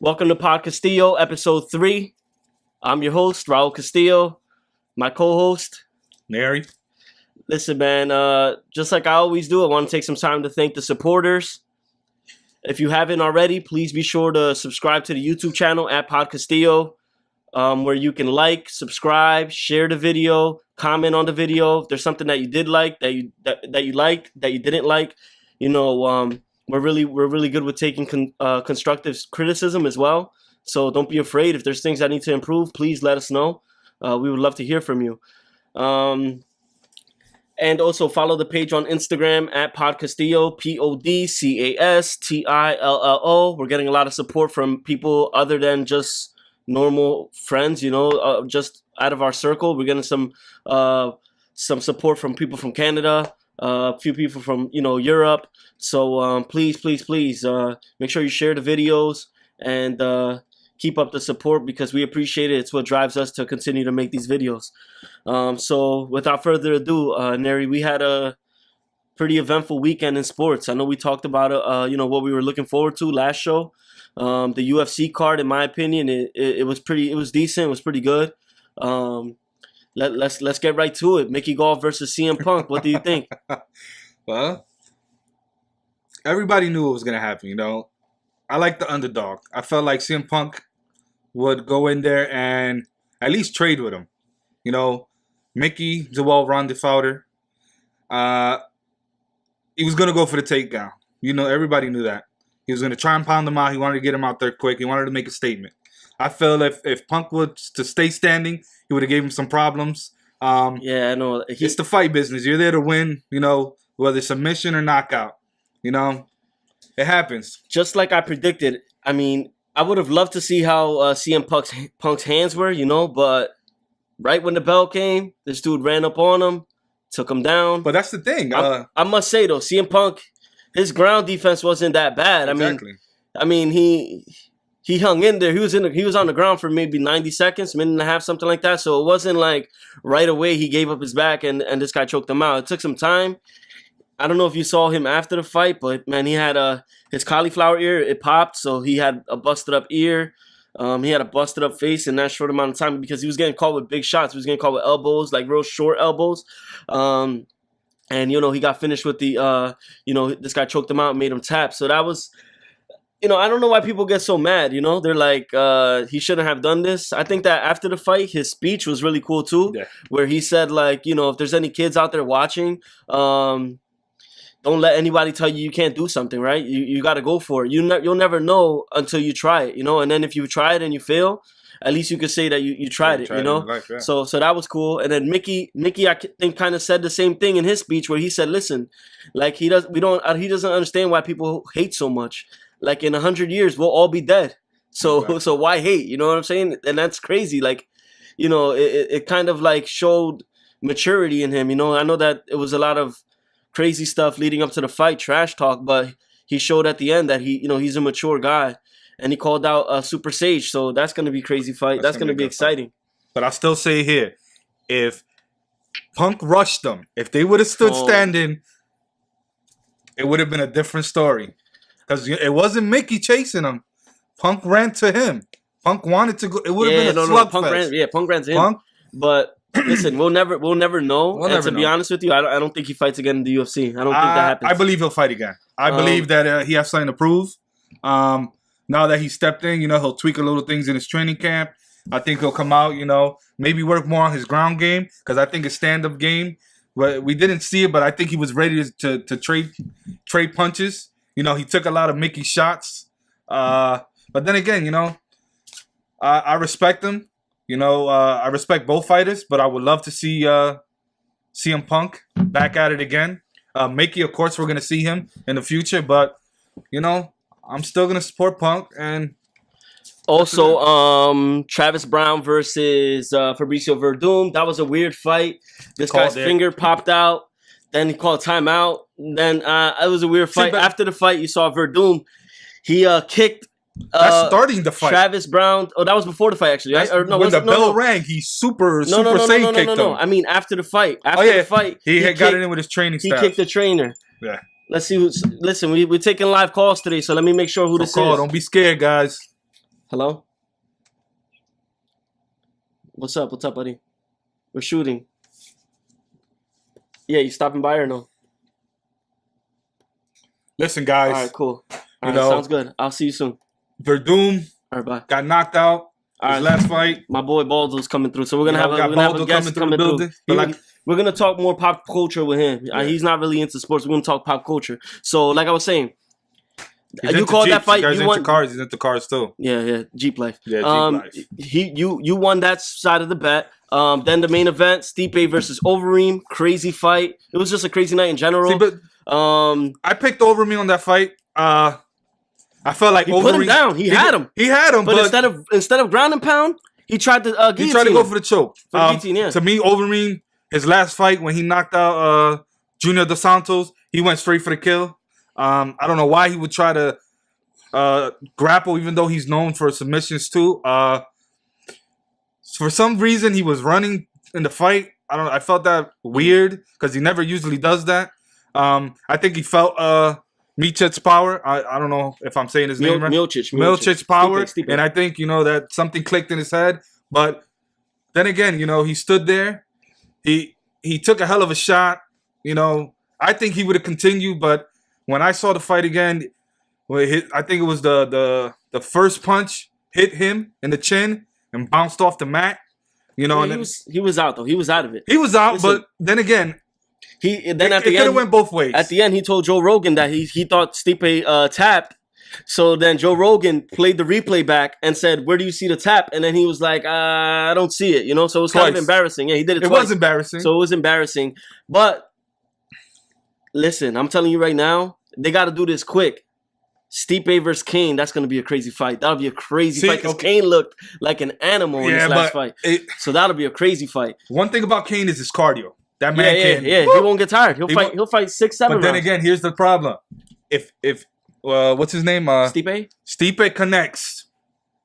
Welcome to Podcastillo, episode 3. I'm your host, Raul Castillo. My co-host, Neri. Listen, man, just like I always do, I want to take some time to thank the supporters. If you haven't already, please be sure to subscribe to the YouTube channel at Podcastillo, where you can like, subscribe, share the video, comment on the video. If there's something that you did like, that you liked, that you didn't like, we're really good with taking constructive criticism as well. So don't be afraid. If there's things that need to improve, please let us know. We would love to hear from you. And also follow the page on Instagram at Podcastillo, Podcastillo. We're getting a lot of support from people other than just normal friends, just out of our circle. We're getting some support from people from Canada, a few people from, Europe. So please, make sure you share the videos and keep up the support because we appreciate it. It's what drives us to continue to make these videos. So without further ado, Neri, we had a pretty eventful weekend in sports. I know we talked about what we were looking forward to last show. The UFC card, in my opinion, it was decent. It was pretty good. Let's get right to it. Mickey Gall versus CM Punk. What do you think? Well, everybody knew it was gonna happen. I like the underdog. I felt like CM Punk would go in there and at least trade with him. Mickey's a well-rounded fighter. He was going to go for the takedown. Everybody knew that. He was going to try and pound him out. He wanted to get him out there quick. He wanted to make a statement. I felt if Punk was to stay standing, he would have gave him some problems. Yeah, I know. It's the fight business. You're there to win, whether submission or knockout. It happens. Just like I predicted. I mean, I would have loved to see how CM Punk's hands were, but right when the bell came, this dude ran up on him, took him down. But that's the thing. I must say, though, CM Punk, his ground defense wasn't that bad. Exactly. I mean, he hung in there. He was on the ground for maybe 90 seconds, minute and a half, something like that. So it wasn't like right away he gave up his back and this guy choked him out. It took some time. I don't know if you saw him after the fight, but, man, he had his cauliflower ear. It popped, so he had a busted-up ear. He had a busted-up face in that short amount of time because he was getting caught with big shots. He was getting caught with elbows, like real short elbows. And, he got finished with the, this guy choked him out and made him tap. So that was, I don't know why people get so mad, They're like, he shouldn't have done this. I think that after the fight, his speech was really cool, too, where he said, like, if there's any kids out there watching, don't let anybody tell you can't do something, right? You got to go for it. You'll never know until you try it, And then if you try it and you fail, at least you could say that you tried it, Life, yeah. So that was cool. And then Mickey, I think, kind of said the same thing in his speech where he said, "Listen, like he doesn't understand why people hate so much. Like in 100 years, we'll all be dead. So Exactly. So why hate? You know what I'm saying? And that's crazy. Like, it kind of like showed maturity in him. I know that it was a lot of crazy stuff leading up to the fight, trash talk, but he showed at the end that he's a mature guy, and he called out Super Sage. So that's gonna be a crazy fight. That's gonna be exciting. Fight. But I still say here, if Punk rushed them, if they would have stood standing, it would have been a different story. Because it wasn't Mickey chasing him. Punk ran to him. Punk wanted to go. It would have been a slugfest. Punk ran to him. But listen, we'll never know. To be honest with you, I don't think he fights again in the UFC. I don't think that happens. I believe he'll fight again. I believe that he has something to prove. Now that he stepped in, he'll tweak a little things in his training camp. I think he'll come out, maybe work more on his ground game because I think his stand-up game, we didn't see it, but I think he was ready to trade punches. He took a lot of Mickey shots. But then again, I respect him. I respect both fighters, but I would love to see CM Punk back at it again. Mickey, of course, we're going to see him in the future, but, I'm still going to support Punk. And also, Travis Brown versus Fabricio Verdum. That was a weird fight. This guy's finger popped out. Then he called timeout. Then it was a weird fight. After the fight, you saw Verdum. He kicked That's starting the fight. Travis Brown. Oh, that was before the fight, actually. Right? When the bell rang, he super Saiyan kicked him. I mean, after the fight. After the fight, he had got in with his training staff. He kicked the trainer. Yeah. Let's see who's. Listen, we're taking live calls today, so let me make sure who this is. Don't be scared, guys. Hello? What's up? What's up, buddy? We're shooting. Yeah, you stopping by or no? Listen, guys. All right, cool. All right, know, sounds good. I'll see you soon. Verdum All right, bye. got knocked out. All His right. last fight. My boy Baldo's coming through, so we're gonna we got have a Baldo guest coming through. But We're gonna talk more pop culture with him. Yeah. He's not really into sports. We're gonna talk pop culture. So, like I was saying, he's you into called that Jeeps. fight. The guy's You into won. cars. He's into cars too. Yeah, Jeep life. Yeah, Jeep life. You won that side of the bet. Then the main event, Stipe versus Overeem, crazy fight. It was just a crazy night in general. See, but I picked Overeem on that fight. I felt like he Overeem put him down. He had him. He had him, But instead of ground and pound, he tried to guillotine. he tried to go for the choke. For the guillotine, yeah. To me, Overeem, his last fight when he knocked out Junior Dos Santos, he went straight for the kill. I don't know why he would try to grapple, even though he's known for submissions too. For some reason, he was running in the fight. I felt that weird because he never usually does that. I think he felt Mićic's power. I don't know if I'm saying his name right. Mićic's power. Stipe. And I think, that something clicked in his head. But then again, he stood there. He took a hell of a shot. I think he would have continued. But when I saw the fight again, I think it was the first punch hit him in the chin and bounced off the mat. And he was out though. He was out of it. he was out. Listen, but then again, it could have went both ways. At the end, he told Joe Rogan that he thought Stipe tapped. So then Joe Rogan played the replay back and said, "Where do you see the tap?" And then he was like, "I don't see it." So it was kind of Twice. embarrassing. Yeah, he did it. It twice. was embarrassing. So it was embarrassing. But listen, I'm telling you right now, they got to do this quick. Stipe versus Kane, that's going to be a crazy fight. That'll be a crazy fight because Kane looked like an animal in his last fight. So that'll be a crazy fight. One thing about Kane is his cardio. That man can. Yeah. He won't get tired. He'll fight 6, 7 But then rounds. again, here's the problem. If what's his name? Stipe? Stipe connects,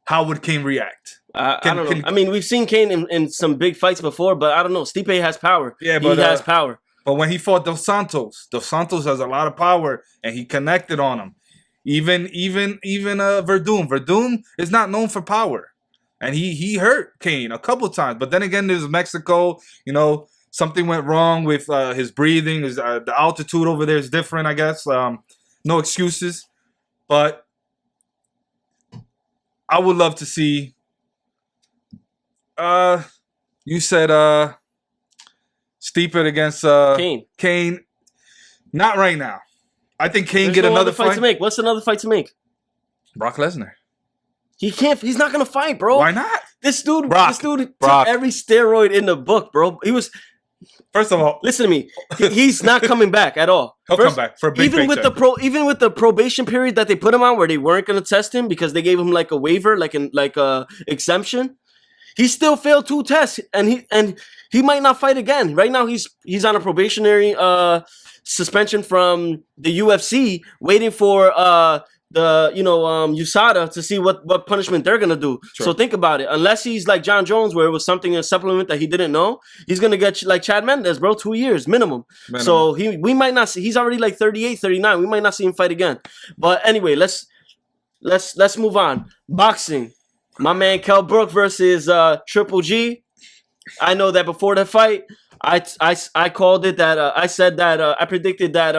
how would Kane react? I don't know. I mean, we've seen Kane in some big fights before, but I don't know. Stipe has power. Yeah, but he has power. But when he fought Dos Santos has a lot of power, and he connected on him. Even Verdum. Verdum is not known for power, and he hurt Kane a couple times. But then again, there's Mexico. Something went wrong with his breathing. The altitude over there is different, I guess. No excuses, but I would love to see. You said Stipe against Kane. Not right now. I think Kane There's get no another other fight fight. to make. What's another fight to make? Brock Lesnar. He can't. He's not gonna fight, bro. Why not? This dude Brock. took every steroid in the book, bro. He was. First of all, Listen to me. He's not coming back at all. he'll come back for a big Even paycheck. with the probation period that they put him on, where they weren't gonna test him because they gave him like a waiver, like a exemption. He still failed 2 tests, and he might not fight again. Right now, he's on a probationary suspension from the UFC, waiting for USADA to see what punishment they're gonna do. Sure. So think about it. Unless he's like John Jones, where it was something a supplement that he didn't know, he's gonna get like Chad Mendes, bro, 2 years minimum. So we might not see. He's already like 38, 39. We might not see him fight again. But anyway, let's move on. Boxing. My man Kell Brook versus Triple G. I know that before the fight, I called it that. I said that I predicted that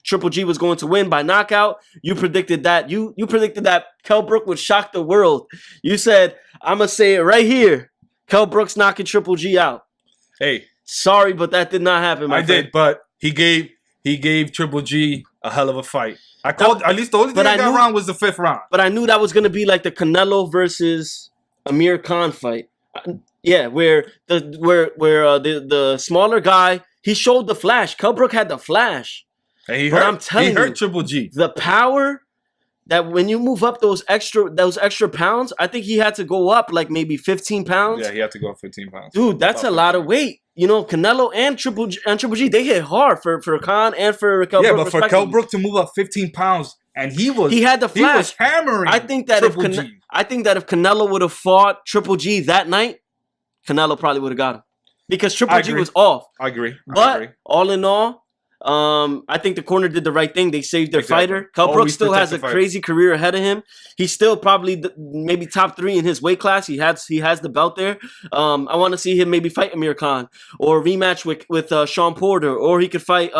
Triple G was going to win by knockout. You predicted that. You predicted that Kell Brook would shock the world. You said, I'm gonna say it right here. Kell Brook's knocking Triple G out. Hey, sorry, but that did not happen. My friend. did, but he gave Triple G a hell of a fight. I called at least the only thing I got wrong was the 5th round. But I knew that was gonna be like the Canelo versus Amir Khan fight. Yeah, where the smaller guy, he showed the flash. Kell Brook had the flash. And I'm telling he hurt you, Triple G. The power that when you move up those extra pounds, I think he had to go up like maybe 15 pounds. Yeah, he had to go up 15 pounds. Dude, that's a lot of weight. Canelo and Triple G, they hit hard for Khan and for Kell Brook. Yeah, but for Kell Brook to move up 15 pounds, and he had the flash. He was hammering. I think that if Canelo would have fought Triple G that night, Canelo probably would have got him because Triple G was off. I agree. But all in all, I think the corner did the right thing. They saved their fighter. Kell Brook Always still protect has the a fighter. crazy career ahead of him. He's still probably maybe top 3 in his weight class. He has the belt there. I want to see him maybe fight Amir Khan or rematch with Sean Porter, or he could fight.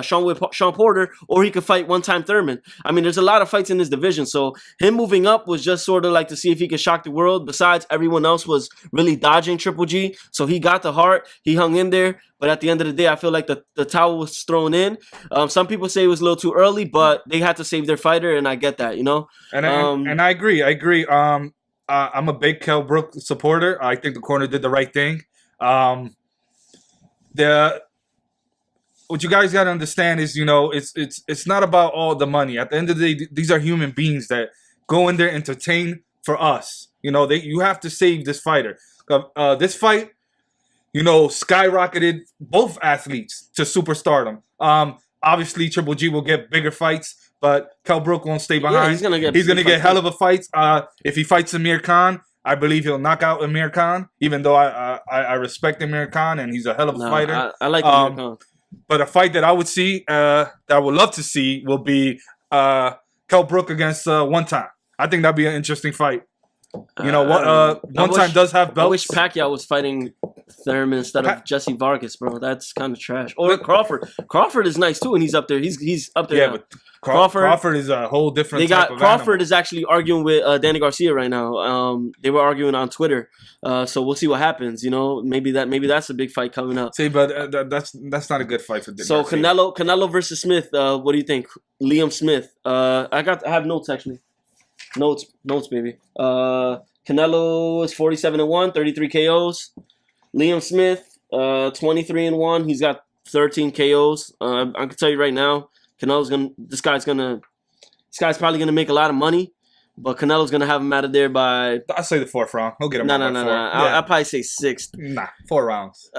Sean Porter, or he could fight one-time Thurman. I mean, there's a lot of fights in this division, so him moving up was just sort of like to see if he could shock the world. Besides, everyone else was really dodging Triple G, so he got the heart. He hung in there. But at the end of the day, I feel like the towel was thrown in. Some people say it was a little too early, but they had to save their fighter, and I get that, you know. And I agree. I'm a big Kell Brook supporter. I think the corner did the right thing. What you guys got to understand is, you know, it's not about all the money. At the end of the day, these are human beings that go in there, entertain for us. You know, you have to save this fighter. This fight, you know, skyrocketed both athletes to superstardom. Obviously, Triple G will get bigger fights, but Kell Brook won't stay behind. Yeah, he's gonna get hell of a fights. If he fights Amir Khan, I believe he'll knock out Amir Khan. Even though I respect Amir Khan and he's a hell of a fighter. I like Amir Khan. But a fight that I would see, that I would love to see, will be Kell Brook against One Time. I think that'd be an interesting fight. You know what? One Time does have belts. I wish Pacquiao was fighting Thurman instead of Jesse Vargas, bro. That's kind of trash. Or Crawford. Crawford is nice too, and he's up there. He's up there. Yeah, now. But Crawford is a whole different. Crawford is actually arguing with Danny Garcia right now. They were arguing on Twitter. So we'll see what happens. You know, maybe that's a big fight coming up. See, but that's not a good fight for Danny Garcia. Canelo versus Smith. What do you think? Liam Smith. I have notes actually. Notes, baby. Canelo is 47-1, 33 KOs. Liam Smith, 23-1. He's got 13 KOs. I can tell you right now, this guy's probably gonna make a lot of money, but Canelo's gonna have him out of there by. I'll say the 4th round. He'll get him. No. I'll probably say 6th. Nah, 4 rounds.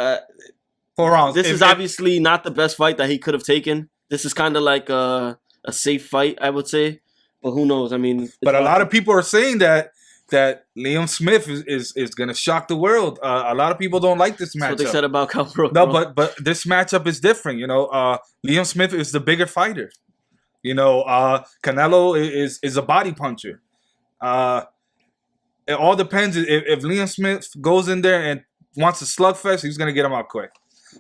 4 rounds. This is obviously not the best fight that he could have taken. This is kind of like a safe fight, I would say. But who knows? I mean, but a lot of people are saying that Liam Smith is going to shock the world. A lot of people don't like this matchup. That's what they said about Kell Brook. No, but this matchup is different. You know, Liam Smith is the bigger fighter. You know, Canelo is a body puncher. It all depends. If Liam Smith goes in there and wants a slugfest, he's going to get him out quick.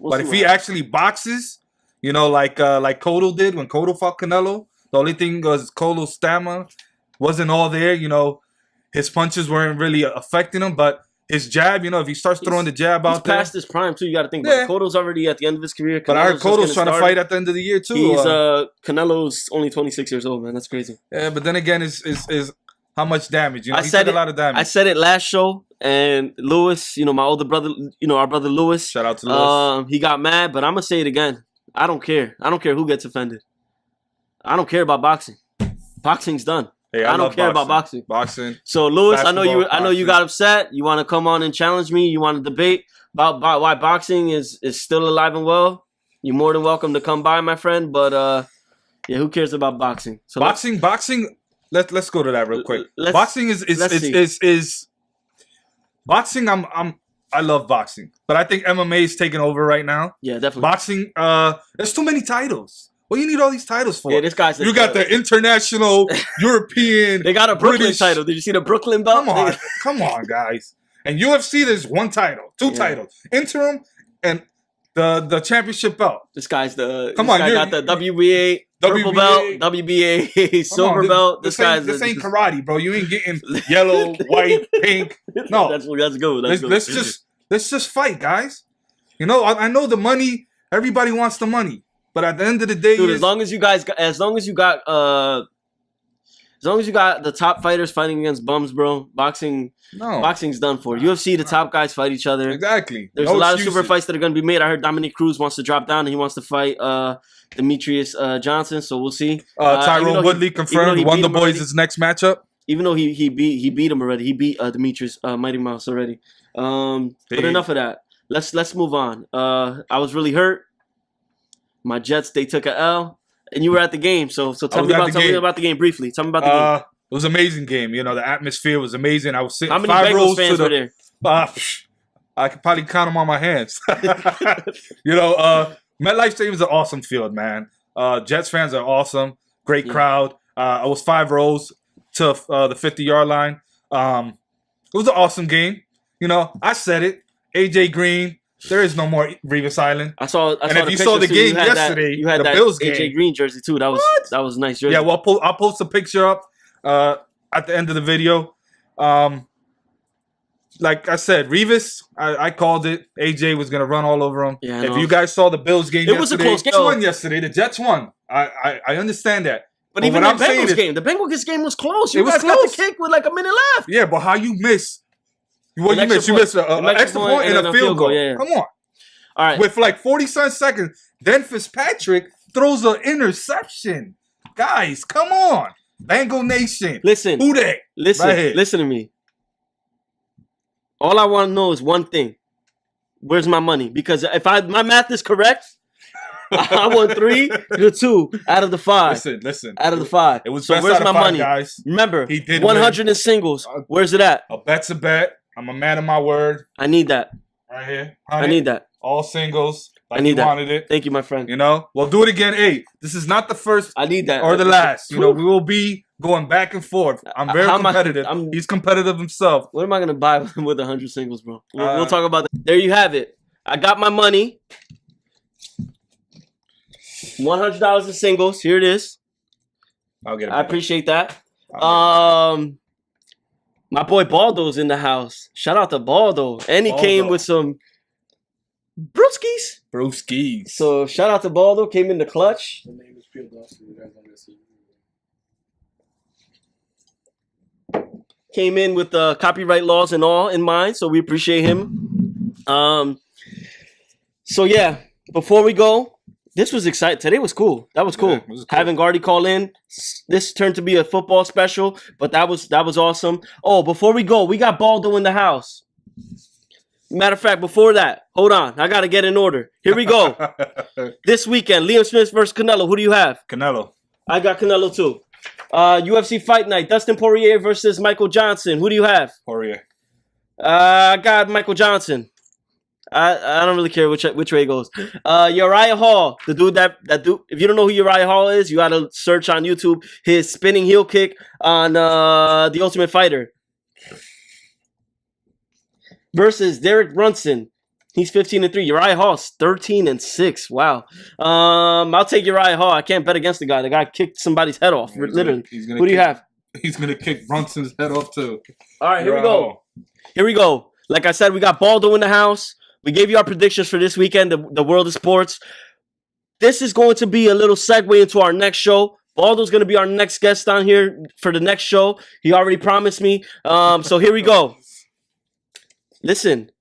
But if he actually boxes, you know, like Cotto did when Cotto fought Canelo. The only thing was Cotto's stamina wasn't all there. You know, his punches weren't really affecting him, but his jab, you know, if he starts throwing the jab out there. He's past his prime, too. You got to think about it. Cotto's already at the end of his career. But I heard Cotto's trying to fight at the end of the year, too. Canelo's only 26 years old, man. That's crazy. Yeah, but then again, is how much damage? You know, he took a lot of damage. I said it last show, and Lewis, you know, my older brother, you know, our brother Lewis. Shout out to Lewis. He got mad, but I'm going to say it again. I don't care. I don't care who gets offended. I don't care about boxing. Boxing's done. Hey, I don't care about boxing. Boxing. So Lewis, I know you got upset. You want to come on and challenge me. You want to debate about why boxing is still alive and well. You're more than welcome to come by, my friend. But yeah, who cares about boxing? So boxing. Let's go to that real quick. Boxing is boxing. I love boxing, but I think MMA is taking over right now. Yeah, definitely. Boxing. There's too many titles. What do you need all these titles for? Yeah, this guy's. You got the international, European. They got a Brooklyn British title. Did you see the Brooklyn belt? Come on, guys. And UFC, there's one title, two titles, interim, and the championship belt. This guy's the. Come on, guy got the WBA purple belt, WBA silver belt. This ain't karate, bro. You ain't getting yellow, white, pink. No, that's good. Let's just fight, guys. You know, I know the money. Everybody wants the money. But at the end of the day, dude, as long as you got the top fighters fighting against bums, bro, boxing's done for. UFC, the top guys fight each other. Exactly. There's a lot of super fights that are going to be made. I heard Dominic Cruz wants to drop down and he wants to fight Demetrius Johnson. So we'll see. Tyrone Woodley confirmed won the boys' next matchup. Even though he beat him already. He beat Demetrius Mighty Mouse already. But enough of that. Let's move on. I was really hurt. My Jets, they took a L, and you were at the game. So tell me about the game briefly. Tell me about the game. It was an amazing game. You know, the atmosphere was amazing. I was sitting. How many 5 Bengals rows fans to were there? I could probably count them on my hands. You know, MetLife Stadium is an awesome field, man. Jets fans are awesome. Great crowd. I was 5 rows to the 50-yard line. It was an awesome game. You know, I said it. AJ Green. There is no more Revis Island. I saw. And if you saw the game yesterday, you had the that Bills AJ game. Green jersey too. That was a nice jersey. Yeah, well, I'll post a picture up at the end of the video. Like I said, Revis, I called it. AJ was gonna run all over him. Yeah, if you guys saw the Bills game, it was a close game. Jets won yesterday. The Jets won. I understand that. But even the Bengals game, the Bengals game was close. You guys got the kick with like a minute left. Yeah, but how you miss? What you miss? You missed an extra point and a field goal. Yeah. Come on. All right. With like 40-some seconds, then Fitzpatrick throws an interception. Guys, come on. Bengal Nation. Listen. Who they? Listen to me. All I want to know is one thing. Where's my money? Because if my math is correct, I won 3 to 2 out of the 5. Listen. Out of the 5. It was so best where's out of my 5, money? Guys. Remember, he did 100 in singles. Where's it at? A bet's a bet. I'm a man of my word. I need that. Right here. I need that. All singles. Like I need that. Wanted it. Thank you, my friend. You know, we'll do it again. Hey, this is not the first. I need that. Or the last. You know, we will be going back and forth. I'm very competitive. He's competitive himself. What am I gonna buy with 100 singles, bro? We'll talk about that. There you have it. I got my money. $100 in singles. Here it is. I'll get it. I appreciate that. My boy Baldo's in the house. Shout out to Baldo. And he came with some brewskis. So shout out to Baldo. Came in the clutch. The name is Pure Dust. You guys don't see. Came in with copyright laws and all in mind. So we appreciate him. So yeah, before we go, this was exciting. Today was cool. That was cool. Yeah, was cool. Having Gardy call in. This turned to be a football special, but that was awesome. Oh, before we go, we got Baldo in the house. Matter of fact, before that, hold on. I got to get in order. Here we go. This weekend, Liam Smith versus Canelo. Who do you have? Canelo. I got Canelo too. UFC Fight Night, Dustin Poirier versus Michael Johnson. Who do you have? Poirier. I got Michael Johnson. I don't really care which way it goes. Uriah Hall, the dude that dude. If you don't know who Uriah Hall is, you gotta search on YouTube his spinning heel kick on The Ultimate Fighter. Versus Derek Brunson. He's 15-3. Uriah Hall's 13-6. Wow. I'll take Uriah Hall. I can't bet against the guy. The guy kicked somebody's head off. Literally. Who do you have? He's gonna kick Brunson's head off too. All right, here we go. Here we go. Like I said, we got Baldo in the house. We gave you our predictions for this weekend, the world of sports. This is going to be a little segue into our next show. Baldo's going to be our next guest on here for the next show. He already promised me. So here we go. Listen,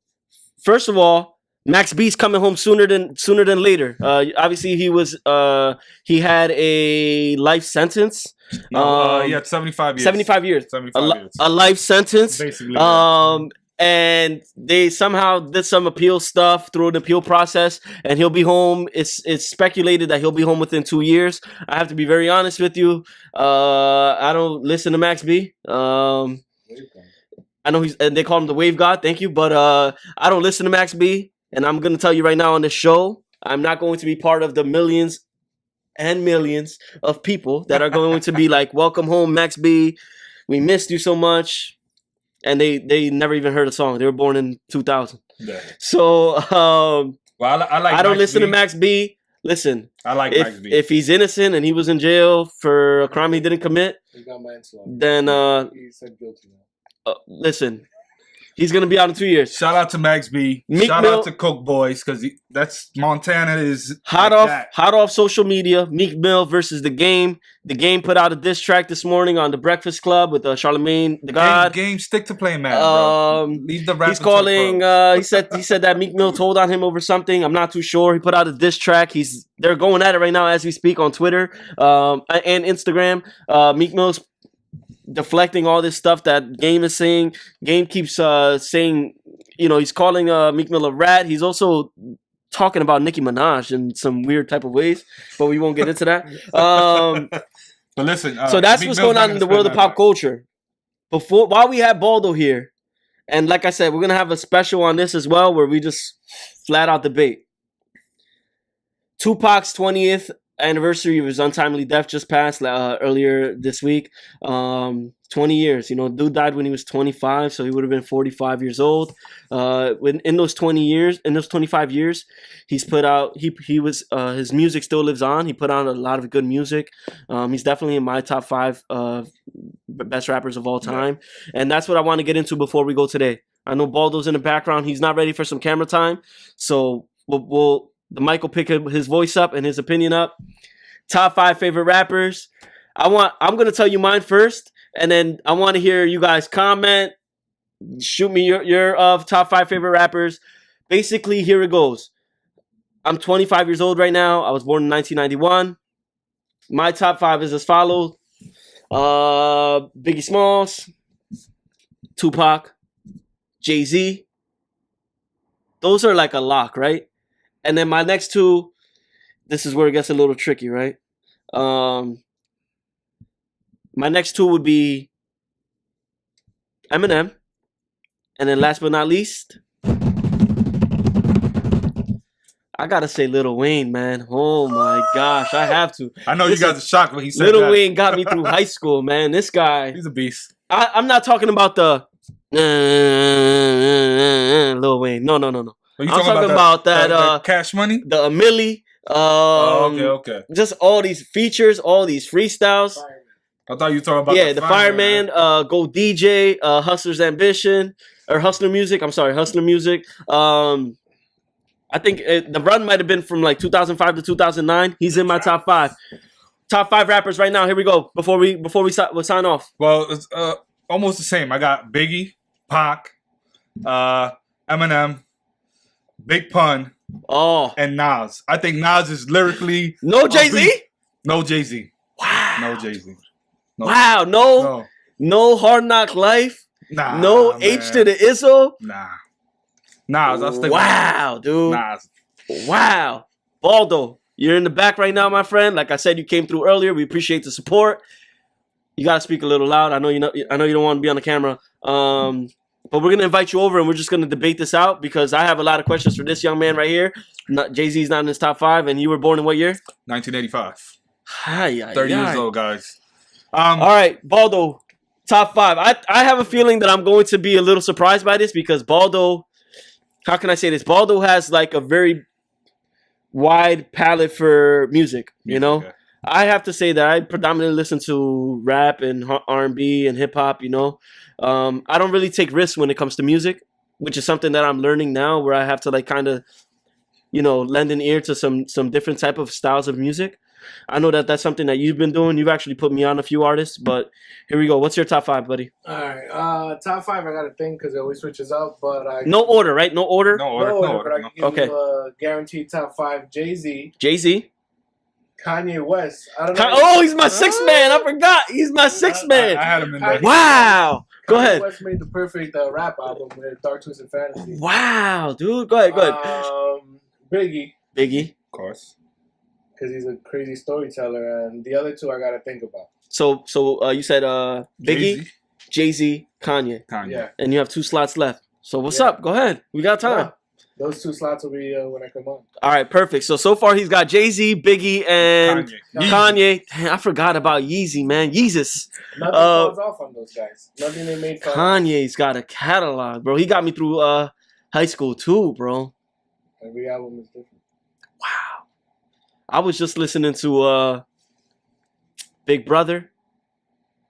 first of all, Max B's coming home sooner than later. Obviously, he had a life sentence. He had 75 years. 75 years. 75 years. A life sentence. Basically. And they somehow did some appeal stuff through an appeal process, and he'll be home. It's speculated that he'll be home within 2 years. I have to be very honest with you. I don't listen to Max B. I know they call him the Wave God. Thank you, but I don't listen to Max B. And I'm gonna tell you right now on this show, I'm not going to be part of the millions and millions of people that are going to be like, "Welcome home, Max B. We missed you so much." And they never even heard a song. They were born in 2000. Yeah. So well, I don't listen to Max B. Listen, I like Max B. If he's innocent and he was in jail for a crime he didn't commit, he got manslaughter. Then he said guilty now. Listen, he's gonna be out in 2 years. Shout out to Max B. Shout out to Coke Boys because that's Montana is hot off social media. Meek Mill versus The Game. The Game put out a diss track this morning on the Breakfast Club with Charlemagne the God. Game stick to playing man. Bro. Leave the rap. He's calling. He said that Meek Mill told on him over something. I'm not too sure. He put out a diss track. They're going at it right now as we speak on Twitter and Instagram. Meek Mill's deflecting all this stuff that Game is saying. Game keeps saying, he's calling Meek Mill a rat. He's also talking about Nicki Minaj in some weird type of ways, but we won't get into that. But listen, so that's what's going on in the world of pop culture. While we have Baldo here, and like I said, we're gonna have a special on this as well, where we just flat out debate. Tupac's 20th anniversary of his untimely death just passed earlier this week. 20 years. You know, dude died when he was 25, so he would have been 45 years old. In those 25 years, he's put out. He was his music still lives on. He put out a lot of good music. He's definitely in my top 5 best rappers of all time, and that's what I want to get into before we go today. I know Baldo's in the background. He's not ready for some camera time, so the mic will pick his voice up and his opinion up. Top 5 favorite rappers. I'm gonna tell you mine first, and then I want to hear you guys comment. Shoot me your top 5 favorite rappers. Basically, here it goes. I'm 25 years old right now. I was born in 1991. My top 5 is as follows: Biggie Smalls, Tupac, Jay-Z. Those are like a lock, right? And then my next 2, this is where it gets a little tricky, right? My next 2 would be Eminem. And then last but not least, I gotta say Lil Wayne, man. Oh my gosh, I have to. I know you guys are shocked when he said Lil Wayne got me through high school, man. This guy. He's a beast. I'm not talking about the Lil Wayne. No. Are you I'm talking about that Cash Money? the Millie. Okay. Just all these features, all these freestyles. I thought you were talking about The Fireman, Go DJ, Hustler's Ambition, or Hustler Music. I'm sorry, Hustler Music. I think the run might have been from like 2005 to 2009. He's in my top 5. Top 5 rappers right now. Here we go. Before we sign off. Well, it's almost the same. I got Biggie, Pac, Eminem, Big Pun, and Nas. I think Nas is lyrically no Jay-Z. No Jay-Z. Wow. No Jay-Z. No. Wow. No Hard Knock Life. Nah. No man. H to the Izzo. Nah. Nas. I'll stick wow, with dude. Nas. Wow. Baldo, you're in the back right now, my friend. Like I said, you came through earlier. We appreciate the support. You gotta speak a little loud. I know you don't want to be on the camera. But we're gonna invite you over and we're just gonna debate this out because I have a lot of questions for this young man right here. Jay-Z's not in his top 5, and you were born in what year? 1985. 30 years old, guys. All right, Baldo, top 5. I have a feeling that I'm going to be a little surprised by this because Baldo, how can I say this? Baldo has like a very wide palette for music, you know? Yeah. I have to say that I predominantly listen to rap and R&B and hip hop, you know? I don't really take risks when it comes to music, which is something that I'm learning now where I have to like kind of, you know, lend an ear to some different type of styles of music. I know that that's something that you've been doing. You've actually put me on a few artists, but here we go. What's your top 5, buddy? All right, top 5. I got to think because it always switches up, but no order, right? No order. No order. But I can give you a guaranteed top 5. Jay-Z. Kanye West. I don't know. Oh, he's my 6th man. I forgot. He's my 6th man. I had him in there. Wow. Go ahead. Kanye West made the perfect rap album with Dark Twisted Fantasy. Wow, dude. Go ahead. Biggie. Of course. Because he's a crazy storyteller, and the other 2 I gotta think about. So you said Biggie, Jay-Z, Kanye. Yeah. And you have 2 slots left. So what's up? Go ahead. We got time. Yeah. Those 2 slots will be when I come on. All right, perfect. So far he's got Jay-Z, Biggie, and Kanye. Damn, I forgot about Yeezy, man. Yeezus. Nothing falls off on those guys. Nothing they made fun. Kanye's got a catalog, bro. He got me through high school too, bro. Every album is different. Wow. I was just listening to Big Brother.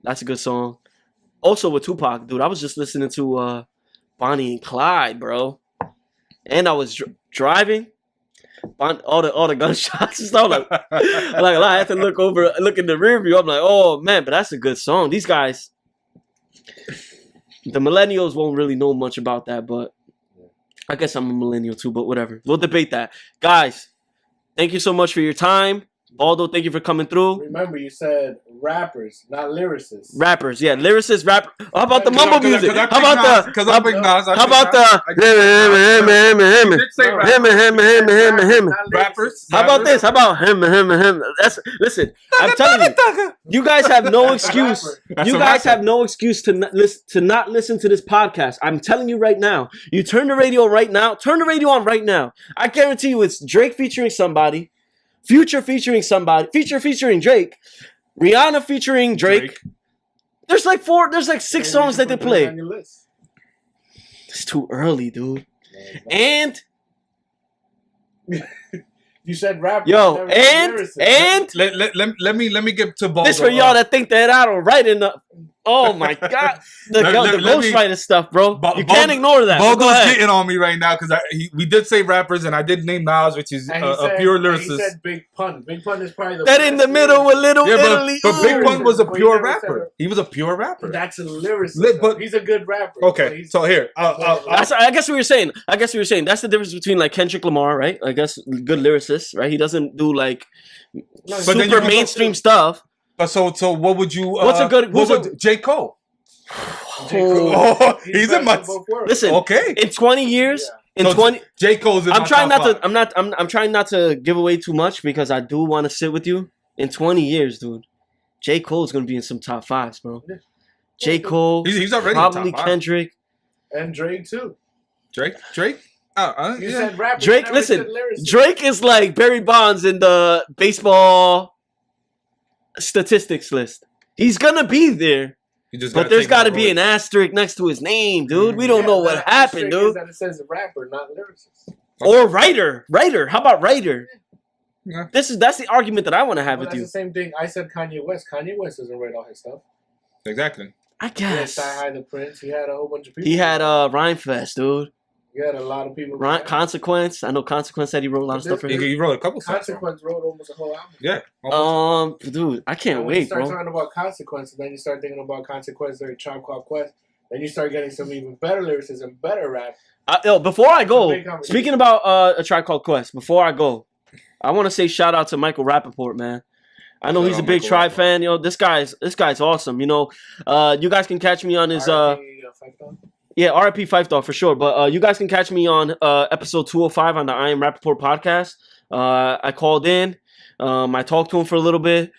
That's a good song. Also with Tupac, dude. I was just listening to Bonnie and Clyde, bro. And I was driving. All the gunshots and stuff. Like I had to look in the rear view. I'm like, oh man, but that's a good song. These guys, the millennials won't really know much about that, but I guess I'm a millennial too, but whatever. We'll debate that. Guys, thank you so much for your time. Baldo, thank you for coming through. Remember, you said rappers, not lyricists. Rappers, yeah, lyricists, rapper. How about the mumble music? How about the? Rappers. How about this? How about him? That's listen. I'm telling you, you guys have no excuse. You guys have no excuse to not listen to this podcast. I'm telling you right now. You turn the radio right now. Turn the radio on right now. I guarantee you, it's Drake featuring somebody. Future featuring somebody. Future featuring Drake. Rihanna featuring Drake. There's like 6 songs that they play. On your list. It's too early, dude. And you said rap. yo, and let me get to Baldo. this for y'all that think that I don't write enough. Oh my god, the ghostwriter stuff, bro. You can't ignore that. Baldo's getting on me right now because we did say rappers and I did name Nas, which is a pure lyricist. He said Big Pun. Big Pun is probably the that in the middle with Little Italy. But Big Pun was a pure rapper. He was a pure rapper. That's a lyricist. But he's a good rapper. Okay, so here, I guess we were saying. That's the difference between like Kendrick Lamar, right? I guess good lyricist, right? He doesn't do like super mainstream stuff. So what would you? What's a good? J. Cole? He's in my. Listen, okay. In 20 years, J. Cole's in I'm my trying top not five. to. I'm trying not to give away too much because I do want to sit with you. In 20 years, dude, J. Cole's gonna be in some top fives, bro. J. Cole. He's already probably in top five. Kendrick and Drake too. Drake. You said rapper. Drake. Listen, Drake is like Barry Bonds in the baseball statistics list. He's gonna be there. But there's got to be an asterisk next to his name, dude. We don't know what happened, dude. That it says rapper, not lyricist. Or writer. How about writer? Yeah. That's the argument that I want to have with you. That's the same thing. I said Kanye West. Kanye West doesn't write all his stuff. Exactly. I guess. He had Sci-Hi the Prince. He had a whole bunch of people. He had Rhyme Fest, dude. He had a lot of people. Consequence. I know Consequence said he wrote a lot of stuff for him. He wrote a couple songs. Consequence wrote almost a whole album. Yeah. Dude, I can't wait, bro. When you start talking about Consequence, and then you start thinking about Consequence during Tribe Called Quest, then you start getting some even better lyrics and better rap. Before I go, speaking about A Tribe Called Quest, before I go, I want to say shout out to Michael Rappaport, man. I know he's a big Tribe fan. Yo, this guy's awesome. You know, you guys can catch me on his yeah, RIP Fife Dog for sure. But you guys can catch me on episode 205 on the I Am Rappaport podcast. I called in. I talked to him for a little bit.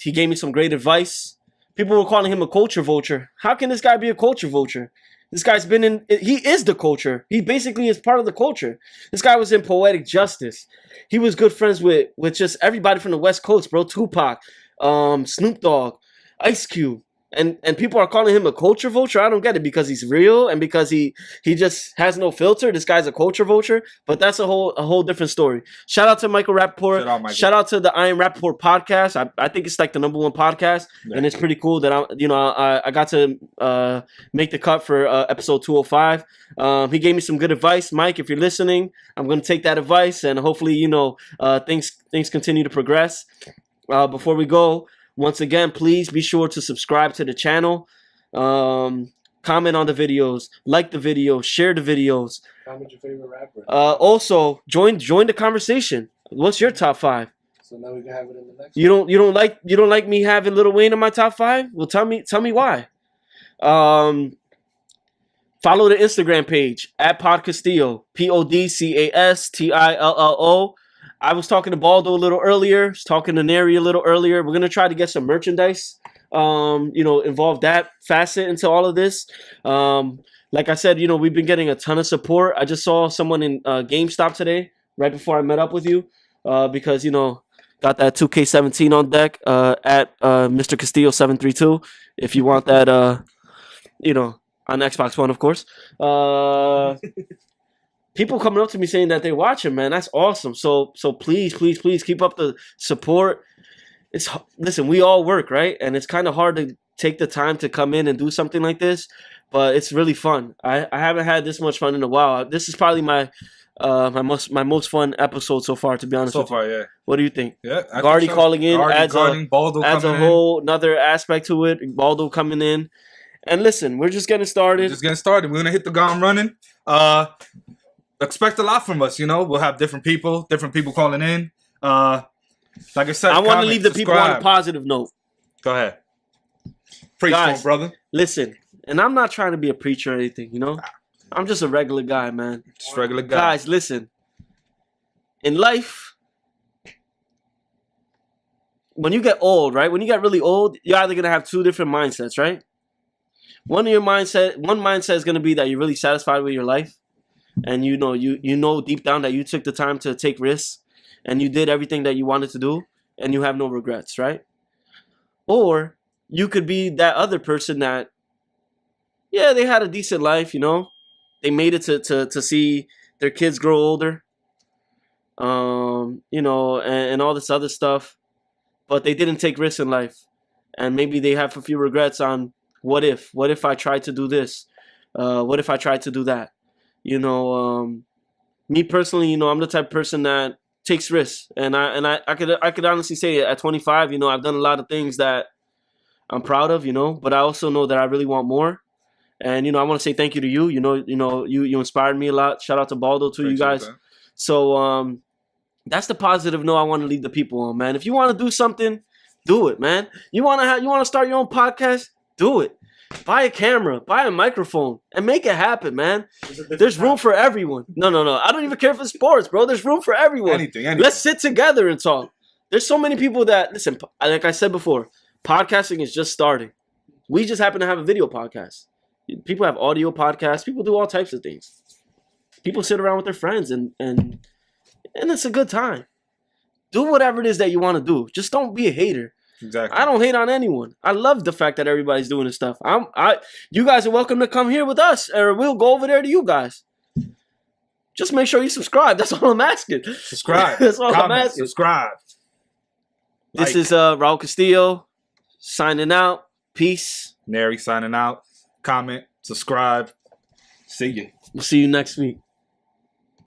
He gave me some great advice. People were calling him a culture vulture. How can this guy be a culture vulture? This guy's been in. He is the culture. He basically is part of the culture. This guy was in Poetic Justice. He was good friends with just everybody from the West Coast, bro. Tupac, Snoop Dogg, Ice Cube. And people are calling him a culture vulture. I don't get it because he's real and because he just has no filter. This guy's a culture vulture, but that's a whole different story. Shout out to Michael Rappaport. Shout out to the I Am Rappaport podcast. I think it's like the #1 podcast, and it's pretty cool that I got to make the cut for episode 205. He gave me some good advice, Mike. If you're listening, I'm gonna take that advice, and hopefully things continue to progress. Before we go. Once again, please be sure to subscribe to the channel, comment on the videos, like the videos, share the videos. Comment your favorite rapper. Also, join the conversation. What's your top 5? So now we can have it in the next. You don't like me having Lil Wayne in my top 5? Well, tell me why. Follow the Instagram page at Podcastillo, Podcastillo. I was talking to Baldo a little earlier. I was talking to Neri a little earlier. We're gonna try to get some merchandise. Involve that facet into all of this. Like I said, we've been getting a ton of support. I just saw someone in GameStop today, right before I met up with you, because got that 2K17 on deck at Mr. Castillo 732. If you want that, on Xbox One, of course. People coming up to me saying that they watch him, man. That's awesome. So please keep up the support. Listen, we all work, right? And it's kind of hard to take the time to come in and do something like this, but it's really fun. I haven't had this much fun in a while. This is probably my most fun episode so far, to be honest. So far, yeah. What do you think? Yeah, Gardy calling in adds Baldo adds a whole another aspect to it. Baldo coming in, and listen, we're just getting started. We're gonna hit the ground running. Expect a lot from us, We'll have different people calling in. Like I said, I want to leave the people on a positive note. Go ahead. Preach to them, brother. Listen, and I'm not trying to be a preacher or anything, I'm just a regular guy, man. Just a regular guy. Guys, listen. In life, when you get old, right? When you get really old, you're either going to have 2 different mindsets, right? One mindset is going to be that you're really satisfied with your life. And you know deep down that you took the time to take risks and you did everything that you wanted to do and you have no regrets, right? Or you could be that other person that, yeah, they had a decent life, you know. They made it to see their kids grow older, you know, and all this other stuff. But they didn't take risks in life. And maybe they have a few regrets on what if I tried to do this? What if I tried to do that? You know, me personally, you know, I'm the type of person that takes risks. And I could honestly say at 25, you know, I've done a lot of things that I'm proud of, you know, but I also know that I really want more. And, you know, I want to say thank you to you. You inspired me a lot. Shout out to Baldo too, you guys. That. So that's the positive note I want to leave the people on, man. If you want to do something, do it, man. You want to start your own podcast? Do it. Buy a camera, buy a microphone, and make it happen, man. There's room for everyone. No. I don't even care if it's sports, bro. There's room for everyone. Anything. Let's sit together and talk. There's so many people that, listen, like I said before, podcasting is just starting. We just happen to have a video podcast. People have audio podcasts. People do all types of things. People sit around with their friends and it's a good time. Do whatever it is that you want to do. Just don't be a hater. Exactly. I don't hate on anyone. I love the fact that everybody's doing this stuff. You guys are welcome to come here with us, or we'll go over there to you guys. Just make sure you subscribe. That's all I'm asking. Subscribe. That's all Comment, I'm asking. Subscribe. This is Raul Castillo signing out. Peace. Neri signing out. Comment. Subscribe. See you. We'll see you next week.